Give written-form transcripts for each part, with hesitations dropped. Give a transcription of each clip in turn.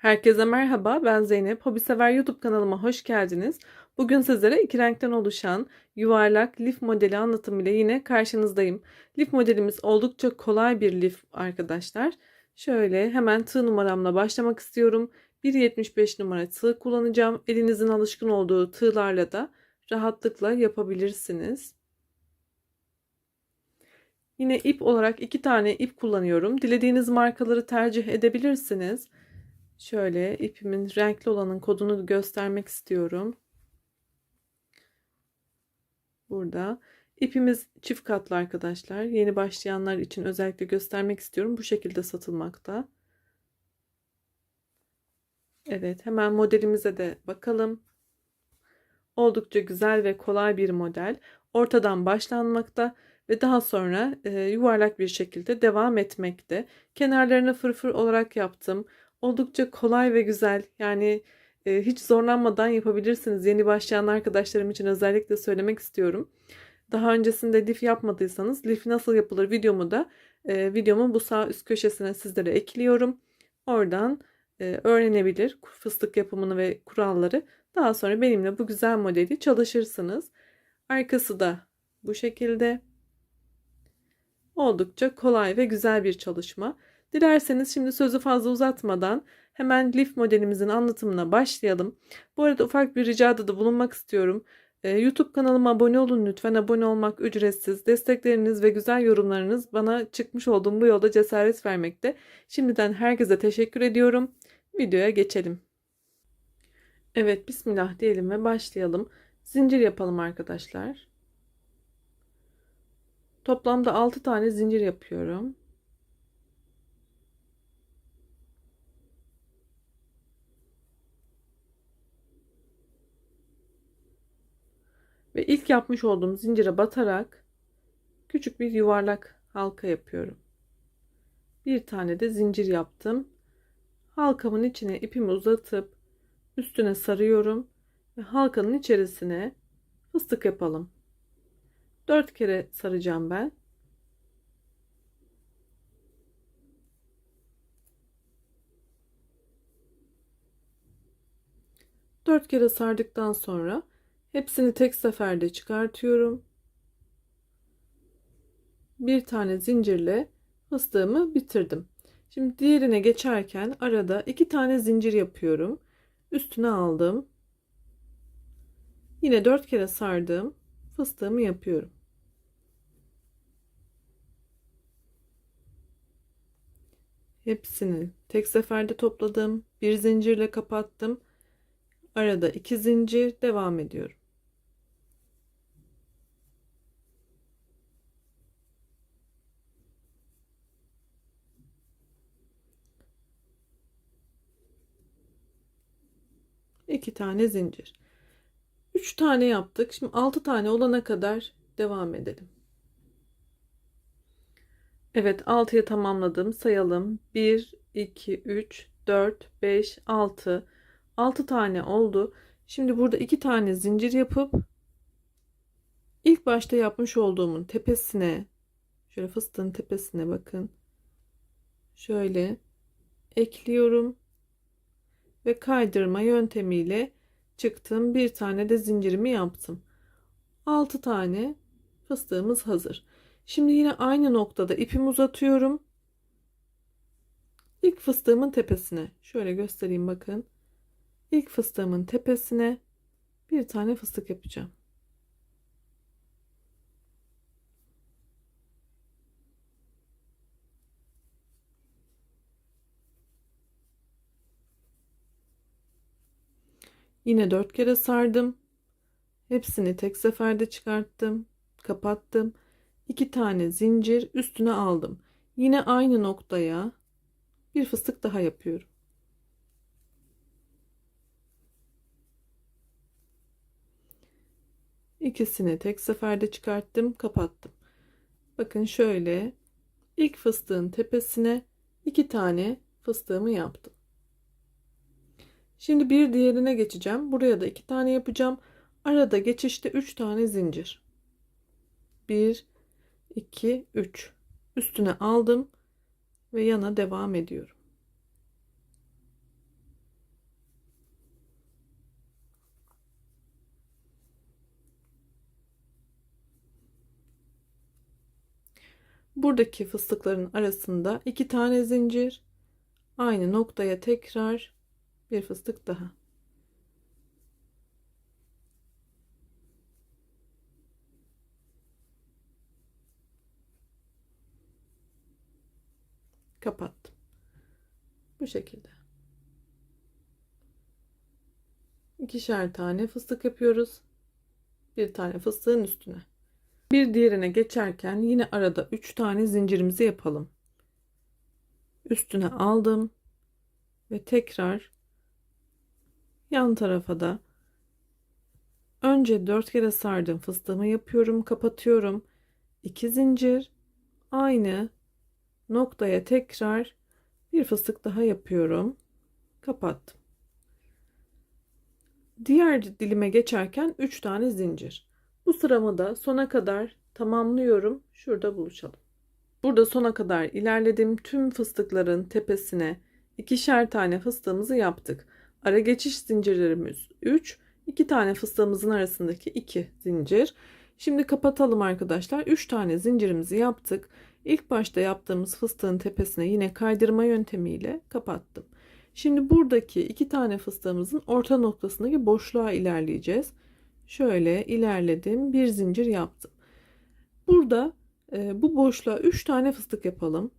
Herkese merhaba, ben Zeynep. Hobisever YouTube kanalıma hoş geldiniz. Bugün sizlere iki renkten oluşan yuvarlak lif modeli anlatımıyla yine karşınızdayım. Lif modelimiz oldukça kolay bir lif arkadaşlar. Şöyle hemen tığ numaramla başlamak istiyorum. 1,75 numara tığ kullanacağım. Elinizin alışkın olduğu tığlarla da rahatlıkla yapabilirsiniz. Yine ip olarak 2 tane ip kullanıyorum. Dilediğiniz markaları tercih edebilirsiniz. Şöyle ipimin renkli olanın kodunu göstermek istiyorum. Burada ipimiz çift katlı arkadaşlar. Yeni başlayanlar için özellikle göstermek istiyorum. Bu şekilde satılmakta. Evet, hemen modelimize de bakalım. Oldukça güzel ve kolay bir model. Ortadan başlanmakta ve daha sonra yuvarlak bir şekilde devam etmekte. Kenarlarını fırfır olarak yaptım. Oldukça kolay ve güzel. Yani hiç zorlanmadan yapabilirsiniz. Yeni başlayan arkadaşlarım için özellikle söylemek istiyorum. Daha öncesinde lif yapmadıysanız lif nasıl yapılır videomu da videomun bu sağ üst köşesine sizlere ekliyorum. Oradan öğrenebilir fıstık yapımını ve kuralları. Daha sonra benimle bu güzel modeli çalışırsınız. Arkası da bu şekilde. Oldukça kolay ve güzel bir çalışma. Dilerseniz şimdi sözü fazla uzatmadan hemen lif modelimizin anlatımına başlayalım. Bu arada ufak bir ricada da bulunmak istiyorum. YouTube kanalıma abone olun lütfen. Abone olmak ücretsiz. Destekleriniz ve güzel yorumlarınız bana çıkmış olduğum bu yolda cesaret vermekte. Şimdiden herkese teşekkür ediyorum. Videoya geçelim. Evet, bismillah diyelim ve başlayalım. Zincir yapalım arkadaşlar. Toplamda 6 tane zincir yapıyorum. Ve ilk yapmış olduğum zincire batarak küçük bir yuvarlak halka yapıyorum. Bir tane de zincir yaptım. Halkamın içine ipimi uzatıp üstüne sarıyorum ve halkanın içerisine fıstık yapalım. 4 kere saracağım ben. Dört kere sardıktan sonra hepsini tek seferde çıkartıyorum. Bir tane zincirle fıstığımı bitirdim. Şimdi diğerine geçerken arada 2 tane zincir yapıyorum. Üstüne aldım. Yine 4 kere sardım. Fıstığımı yapıyorum. Hepsini tek seferde topladım. Bir zincirle kapattım. Arada 2 zincir devam ediyorum. İki tane zincir. 3 tane yaptık. Şimdi 6 tane olana kadar devam edelim. Evet, 6'yı tamamladım. Sayalım. 1, 2, 3, 4, 5, 6. 6 tane oldu. Şimdi burada 2 tane zincir yapıp ilk başta yapmış olduğumun tepesine, şöyle fıstığın tepesine bakın. Şöyle ekliyorum ve kaydırma yöntemiyle çıktım. Bir tane de zincirimi yaptım. 6 tane fıstığımız hazır. Şimdi yine aynı noktada ipimi uzatıyorum. İlk fıstığımın tepesine şöyle göstereyim bakın. İlk fıstığımın tepesine bir tane fıstık yapacağım. Yine 4 kere sardım. Hepsini tek seferde çıkarttım. Kapattım. 2 tane zincir üstüne aldım. Yine aynı noktaya bir fıstık daha yapıyorum. İkisini tek seferde çıkarttım, kapattım. Bakın şöyle ilk fıstığın tepesine 2 tane fıstığımı yaptım. Şimdi bir diğerine geçeceğim. Buraya da 2 tane yapacağım. Arada geçişte 3 tane zincir. 1, 2, 3. Üstüne aldım ve yana devam ediyorum. Buradaki fıstıkların arasında 2 tane zincir, aynı noktaya tekrar bir fıstık daha. Kapattım. Bu şekilde. 2'şer tane fıstık yapıyoruz. Bir tane fıstığın üstüne. Bir diğerine geçerken yine arada 3 tane zincirimizi yapalım. Üstüne aldım ve tekrar yan tarafa da önce 4 kere sardım, fıstığımı yapıyorum, kapatıyorum. 2 zincir, aynı noktaya tekrar bir fıstık daha yapıyorum, kapattım. Diğer dilime geçerken 3 tane zincir. Bu sıramı da sona kadar tamamlıyorum. Şurada buluşalım. Burada sona kadar ilerledim. Tüm fıstıkların tepesine 2'şer tane fıstığımızı yaptık. Ara geçiş zincirlerimiz 3. 2 tane fıstığımızın arasındaki 2 zincir. Şimdi kapatalım arkadaşlar. 3 tane zincirimizi yaptık. İlk başta yaptığımız fıstığın tepesine yine kaydırma yöntemiyle kapattım. Şimdi buradaki 2 tane fıstığımızın orta noktasındaki boşluğa ilerleyeceğiz. Şöyle ilerledim. Bir zincir yaptım. Burada bu boşluğa 3 tane fıstık yapalım.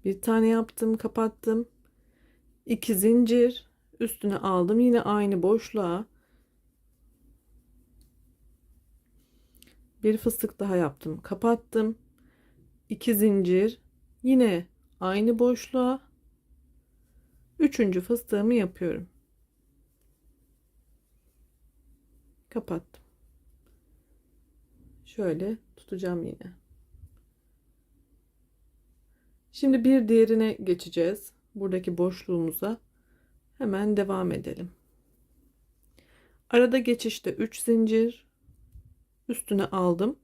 Bir tane yaptım, kapattım. 2 zincir üstüne aldım, yine aynı boşluğa bir fıstık daha yaptım, kapattım. 2 zincir yine aynı boşluğa üçüncü fıstığımı yapıyorum, kapattım. Şöyle tutacağım yine. Şimdi bir diğerine geçeceğiz. Buradaki boşluğumuza hemen devam edelim. Arada geçişte 3 zincir üstüne aldım.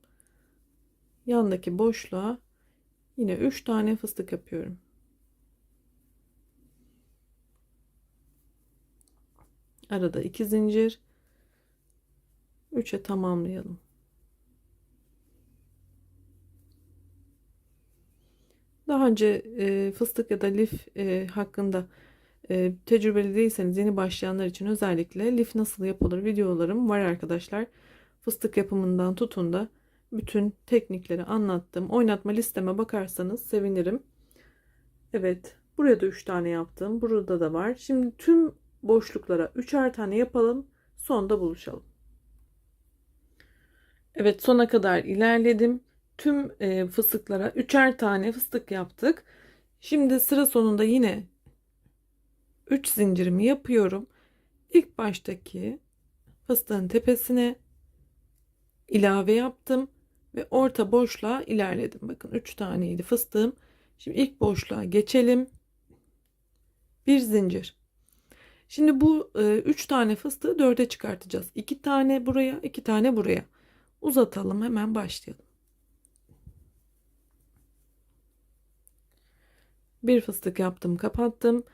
Yandaki boşluğa yine 3 tane fıstık yapıyorum. Arada 2 zincir. 3'e tamamlayalım. Daha önce fıstık ya da lif hakkında tecrübeli değilseniz, yeni başlayanlar için özellikle lif nasıl yapılır videolarım var arkadaşlar. Fıstık yapımından tutun da bütün teknikleri anlattım. Oynatma listeme bakarsanız sevinirim. Evet, buraya da 3 tane yaptım. Burada da var. Şimdi tüm boşluklara 3'er tane yapalım. Sonda buluşalım. Evet, sona kadar ilerledim. Tüm fıstıklara 3'er tane fıstık yaptık. Şimdi sıra sonunda yine 3 zincirimi yapıyorum. İlk baştaki fıstığın tepesine ilave yaptım ve orta boşluğa ilerledim. Bakın 3 taneydi fıstığım. Şimdi ilk boşluğa geçelim. Bir zincir. Şimdi bu 3 tane fıstığı 4'e çıkartacağız. 2 tane buraya, 2 tane buraya. Uzatalım, hemen başlayalım. Bir fıstık yaptım, kapattım.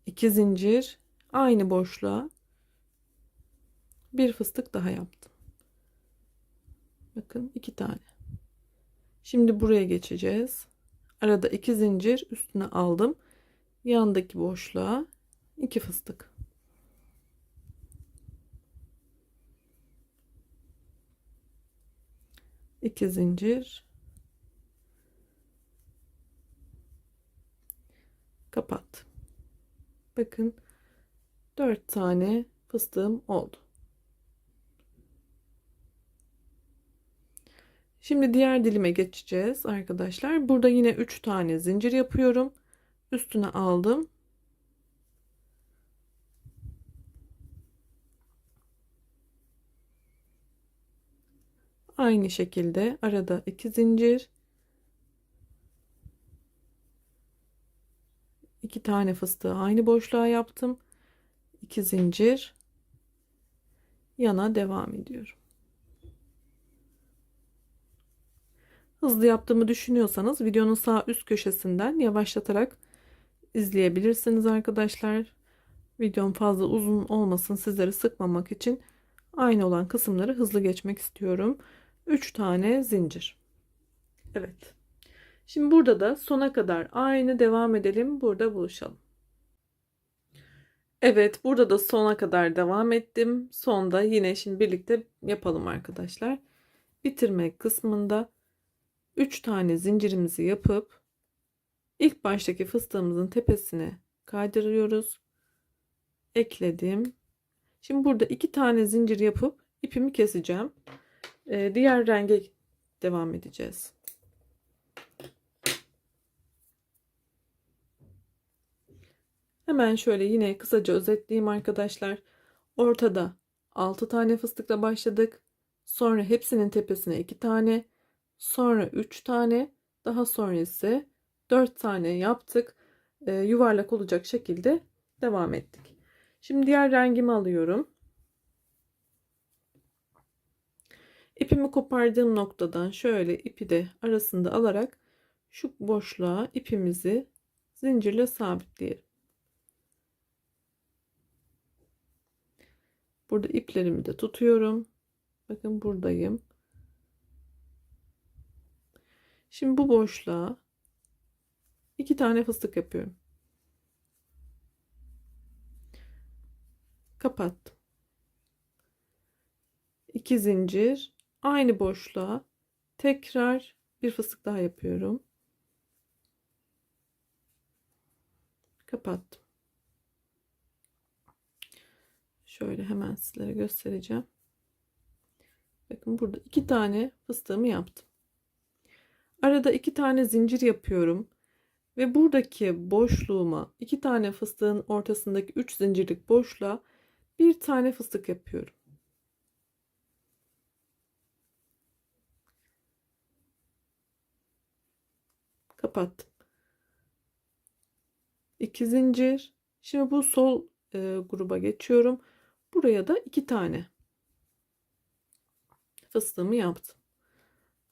2 zincir, aynı boşluğa bir fıstık daha yaptım. Bakın 2 tane. Şimdi buraya geçeceğiz. Arada 2 zincir üstüne aldım. Yandaki boşluğa 2 fıstık. İki zincir. Kapat. Bakın 4 tane fıstığım oldu. Şimdi diğer dilime geçeceğiz arkadaşlar. Burada yine 3 tane zincir yapıyorum. Üstüne aldım. Aynı şekilde arada 2 zincir. 2 tane fıstığı aynı boşluğa yaptım. 2 zincir. Yana devam ediyorum. Hızlı yaptığımı düşünüyorsanız videonun sağ üst köşesinden yavaşlatarak izleyebilirsiniz arkadaşlar. Videom fazla uzun olmasın, sizleri sıkmamak için Aynı olan kısımları hızlı geçmek istiyorum. 3 tane zincir. Evet. Şimdi burada da sona kadar aynı devam edelim. Burada buluşalım. Evet, burada da sona kadar devam ettim. Sonda yine şimdi birlikte yapalım arkadaşlar. Bitirmek kısmında 3 tane zincirimizi yapıp ilk baştaki fıstığımızın tepesine kaydırıyoruz. Ekledim. Şimdi burada 2 tane zincir yapıp ipimi keseceğim. Diğer renge devam edeceğiz. Hemen şöyle yine kısaca özetleyeyim arkadaşlar. Ortada 6 tane fıstıkla başladık. Sonra hepsinin tepesine 2 tane. Sonra 3 tane. Daha sonra ise 4 tane yaptık. Yuvarlak olacak şekilde devam ettik. Şimdi diğer rengimi alıyorum. İpimi kopardığım noktadan şöyle ipi de arasında alarak şu boşluğa ipimizi zincirle sabitleyelim. Burada iplerimi de tutuyorum. Bakın buradayım. Şimdi bu boşluğa 2 tane fıstık yapıyorum. Kapattım. 2 zincir, aynı boşluğa tekrar bir fıstık daha yapıyorum. Kapattım. Şöyle hemen sizlere göstereceğim. Bakın burada 2 tane fıstığımı yaptım. Arada 2 tane zincir yapıyorum ve buradaki boşluğuma 2 tane fıstığın ortasındaki 3 zincirlik boşluğa bir tane fıstık yapıyorum. Kapattım. 2 zincir. Şimdi bu sol gruba geçiyorum. Buraya da 2 tane fıstığımı yaptım.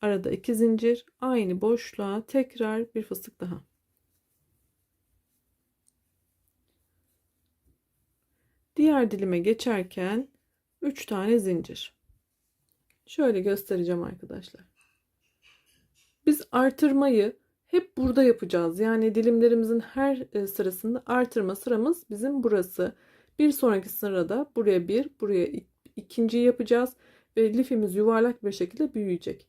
Arada 2 zincir, aynı boşluğa tekrar bir fıstık daha. Diğer dilime geçerken 3 tane zincir. Şöyle göstereceğim arkadaşlar. Biz artırmayı hep burada yapacağız. Yani dilimlerimizin her sırasında artırma sıramız bizim burası. Bir sonraki sırada buraya bir, buraya ikinciyi yapacağız ve lifimiz yuvarlak bir şekilde büyüyecek.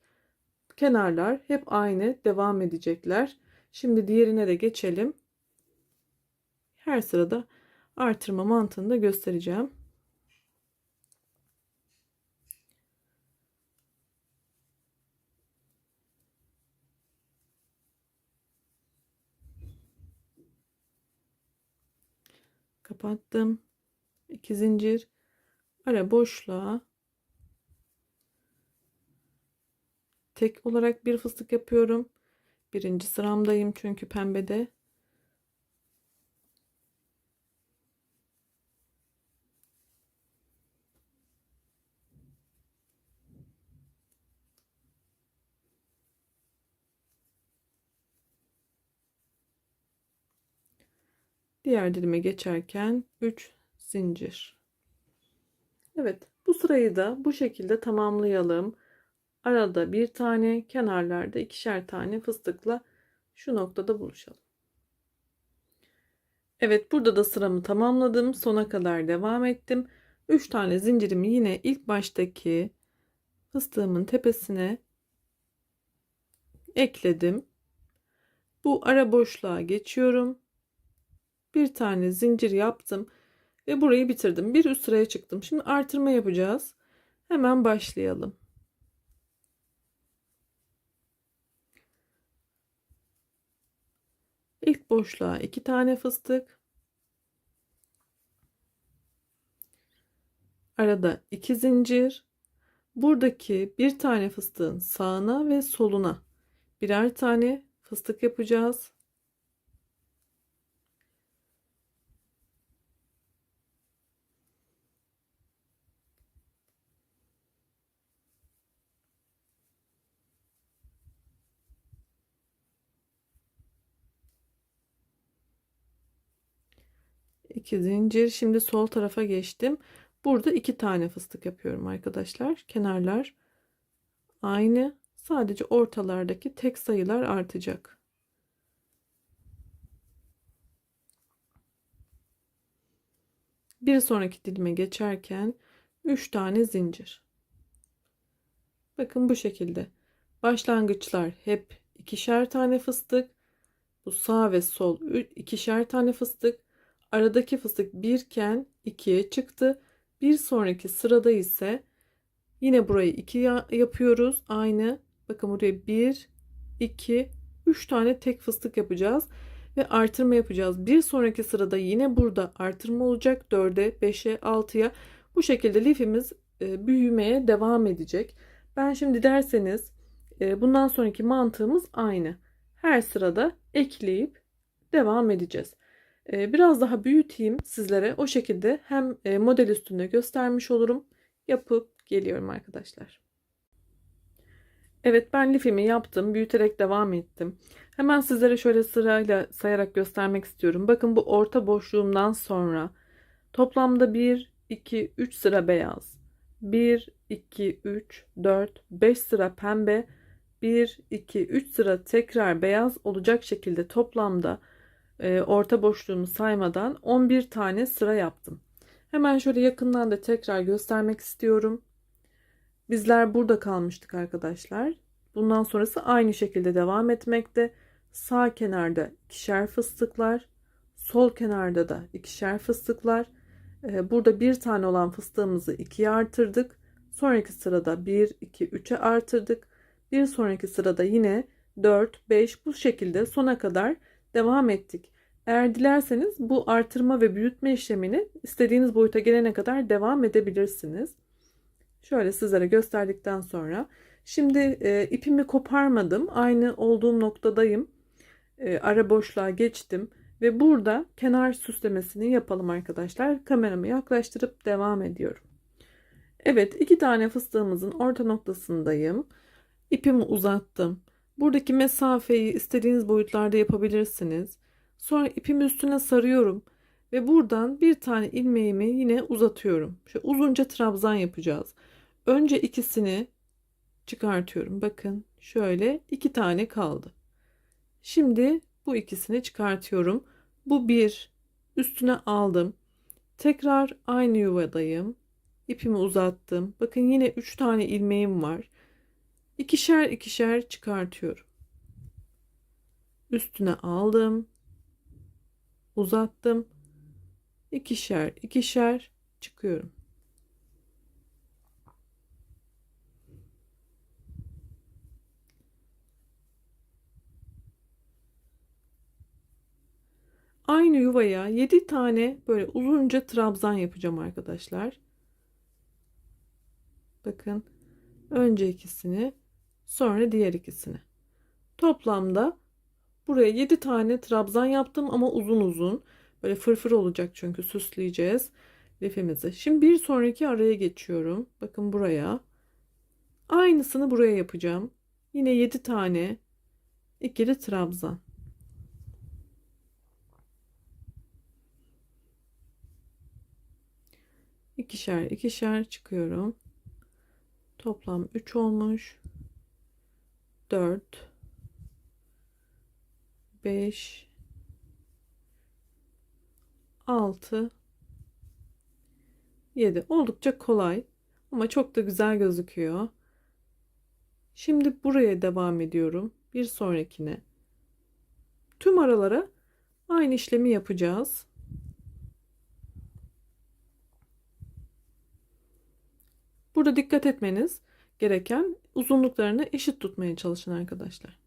Kenarlar hep aynı devam edecekler. Şimdi diğerine de geçelim. Her sırada artırma mantığını da göstereceğim. Kapattım. 2 zincir. Ara boşluğa tek olarak bir fıstık yapıyorum. Birinci sıramdayım çünkü pembede. Diğer dilime geçerken 3 zincir. Evet, bu sırayı da bu şekilde tamamlayalım. Arada bir tane, kenarlarda ikişer tane fıstıkla şu noktada buluşalım. Evet, burada da sıramı tamamladım. Sona kadar devam ettim. 3 tane zincirimi yine ilk baştaki fıstığımın tepesine ekledim. Bu ara boşluğa geçiyorum. Bir tane zincir yaptım ve burayı bitirdim. Bir üst sıraya çıktım. Şimdi artırma yapacağız. Hemen başlayalım. İlk boşluğa 2 tane fıstık. Arada 2 zincir. Buradaki bir tane fıstığın sağına ve soluna birer tane fıstık yapacağız. İki zincir. Şimdi sol tarafa geçtim. Burada 2 tane fıstık yapıyorum arkadaşlar. Kenarlar aynı. Sadece ortalardaki tek sayılar artacak. Bir sonraki dilime geçerken 3 tane zincir. Bakın bu şekilde. Başlangıçlar hep ikişer tane fıstık. Bu sağ ve sol ikişer tane fıstık. Aradaki fıstık 1 iken 2'ye çıktı. Bir sonraki sırada ise yine burayı 2 yapıyoruz. Aynı. Bakın buraya 1, 2, 3 tane tek fıstık yapacağız. Ve artırma yapacağız. Bir sonraki sırada yine burada artırma olacak. 4'e, 5'e, 6'ya. Bu şekilde lifimiz büyümeye devam edecek. Ben şimdi derseniz bundan sonraki mantığımız aynı. Her sırada ekleyip devam edeceğiz. Biraz daha büyüteyim sizlere. O şekilde hem model üstünde göstermiş olurum. Yapıp geliyorum arkadaşlar. Evet, ben lifimi yaptım. Büyüterek devam ettim. Hemen sizlere şöyle sırayla sayarak göstermek istiyorum. Bakın bu orta boşluğumdan sonra toplamda 1, 2, 3 sıra beyaz. 1, 2, 3, 4, 5 sıra pembe. 1, 2, 3 sıra tekrar beyaz olacak şekilde toplamda orta boşluğumu saymadan 11 tane sıra yaptım. Hemen şöyle yakından da tekrar göstermek istiyorum. Bizler burada kalmıştık arkadaşlar. Bundan sonrası aynı şekilde devam etmekte. Sağ kenarda ikişer fıstıklar, sol kenarda da ikişer fıstıklar. Burada bir tane olan fıstığımızı 2'ye artırdık. Sonraki sırada 1, 2, 3'e artırdık. Bir sonraki sırada yine 4, 5 bu şekilde sona kadar devam ettik. Eğer dilerseniz bu artırma ve büyütme işlemini istediğiniz boyuta gelene kadar devam edebilirsiniz. Şöyle sizlere gösterdikten sonra şimdi ipimi koparmadım. Aynı olduğum noktadayım. Ara boşluğa geçtim ve burada kenar süslemesini yapalım arkadaşlar. Kameramı yaklaştırıp devam ediyorum. Evet, 2 tane fıstığımızın orta noktasındayım. İpimi uzattım. Buradaki mesafeyi istediğiniz boyutlarda yapabilirsiniz. Sonra ipimi üstüne sarıyorum ve buradan bir tane ilmeğimi yine uzatıyorum. Şöyle uzunca trabzan yapacağız. Önce ikisini çıkartıyorum. Bakın şöyle 2 tane kaldı. Şimdi bu ikisini çıkartıyorum. Bu bir, üstüne aldım. Tekrar aynı yuvadayım. İpimi uzattım. Bakın yine 3 tane ilmeğim var. İkişer ikişer çıkartıyorum. Üstüne aldım. Uzattım. İkişer ikişer çıkıyorum. Aynı yuvaya 7 tane böyle uzunca trabzan yapacağım arkadaşlar. Bakın önce ikisini, sonra diğer ikisini. Toplamda buraya 7 tane trabzan yaptım ama uzun uzun. Böyle fırfır olacak çünkü süsleyeceğiz lifimizi. Şimdi bir sonraki araya geçiyorum. Bakın buraya. Aynısını buraya yapacağım. Yine 7 tane ikili trabzan. İkişer ikişer çıkıyorum. Toplam 3 olmuş. 4 5 6 7. Oldukça kolay ama çok da güzel gözüküyor. Şimdi buraya devam ediyorum. Bir sonrakine. Tüm aralara aynı işlemi yapacağız. Burada dikkat etmeniz gereken uzunluklarını eşit tutmaya çalışın arkadaşlar.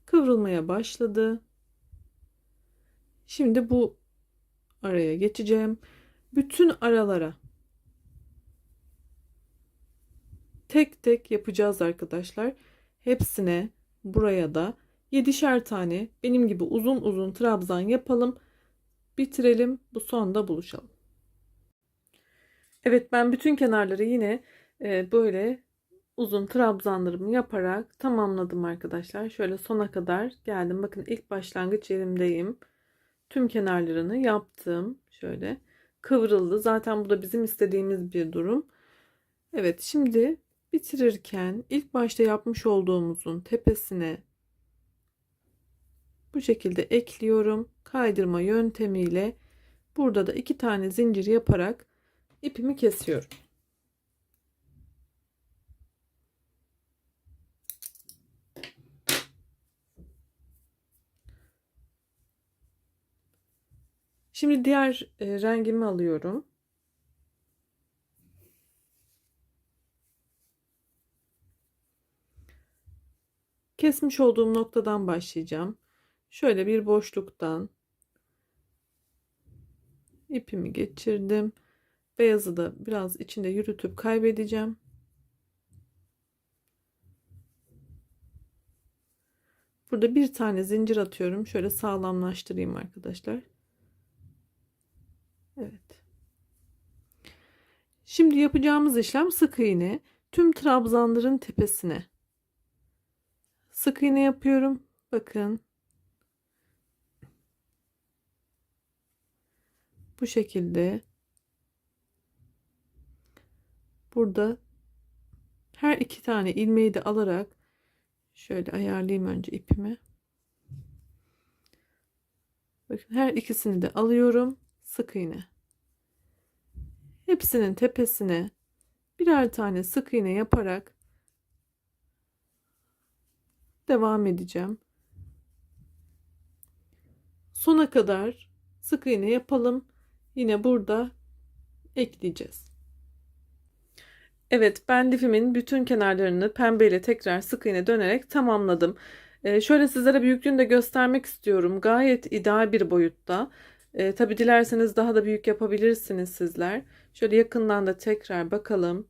Kıvrılmaya başladı. Şimdi bu araya geçeceğim. Bütün aralara tek tek yapacağız arkadaşlar. Hepsine buraya da 7'şer tane benim gibi uzun uzun trabzan yapalım. Bitirelim. Bu sonda buluşalım. Evet, ben bütün kenarları yine Böyle uzun trabzanlarımı yaparak tamamladım arkadaşlar. Şöyle sona kadar geldim. Bakın ilk başlangıç yerimdeyim. Tüm kenarlarını yaptım. Şöyle kıvrıldı. Zaten bu da bizim istediğimiz bir durum. Evet, şimdi bitirirken ilk başta yapmış olduğumuzun tepesine bu şekilde ekliyorum. Kaydırma yöntemiyle burada da 2 tane zincir yaparak ipimi kesiyorum. Şimdi diğer rengimi alıyorum. Kesmiş olduğum noktadan başlayacağım. Şöyle bir boşluktan ipimi geçirdim. Beyazı da biraz içinde yürütüp kaybedeceğim. Burada bir tane zincir atıyorum. Şöyle sağlamlaştırayım arkadaşlar. Evet. Şimdi yapacağımız işlem sık iğne. Tüm trabzanların tepesine sık iğne yapıyorum. Bakın. Bu şekilde. Burada her 2 tane ilmeği de alarak şöyle ayarlayayım önce ipimi. Bakın her ikisini de alıyorum. Sık iğne. Hepsinin tepesine birer tane sık iğne yaparak devam edeceğim. Sona kadar sık iğne yapalım. Yine burada ekleyeceğiz. Evet, ben lifimin bütün kenarlarını pembeyle tekrar sık iğne dönerek tamamladım. Şöyle sizlere büyüklüğünü de göstermek istiyorum. Gayet ideal bir boyutta. Tabi dilerseniz daha da büyük yapabilirsiniz sizler. Şöyle yakından da tekrar bakalım.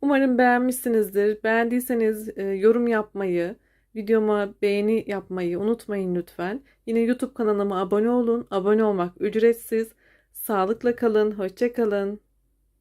Umarım beğenmişsinizdir. Beğendiyseniz yorum yapmayı, videoma beğeni yapmayı unutmayın lütfen. Yine YouTube kanalıma abone olun. Abone olmak ücretsiz. Sağlıkla kalın, hoşça kalın.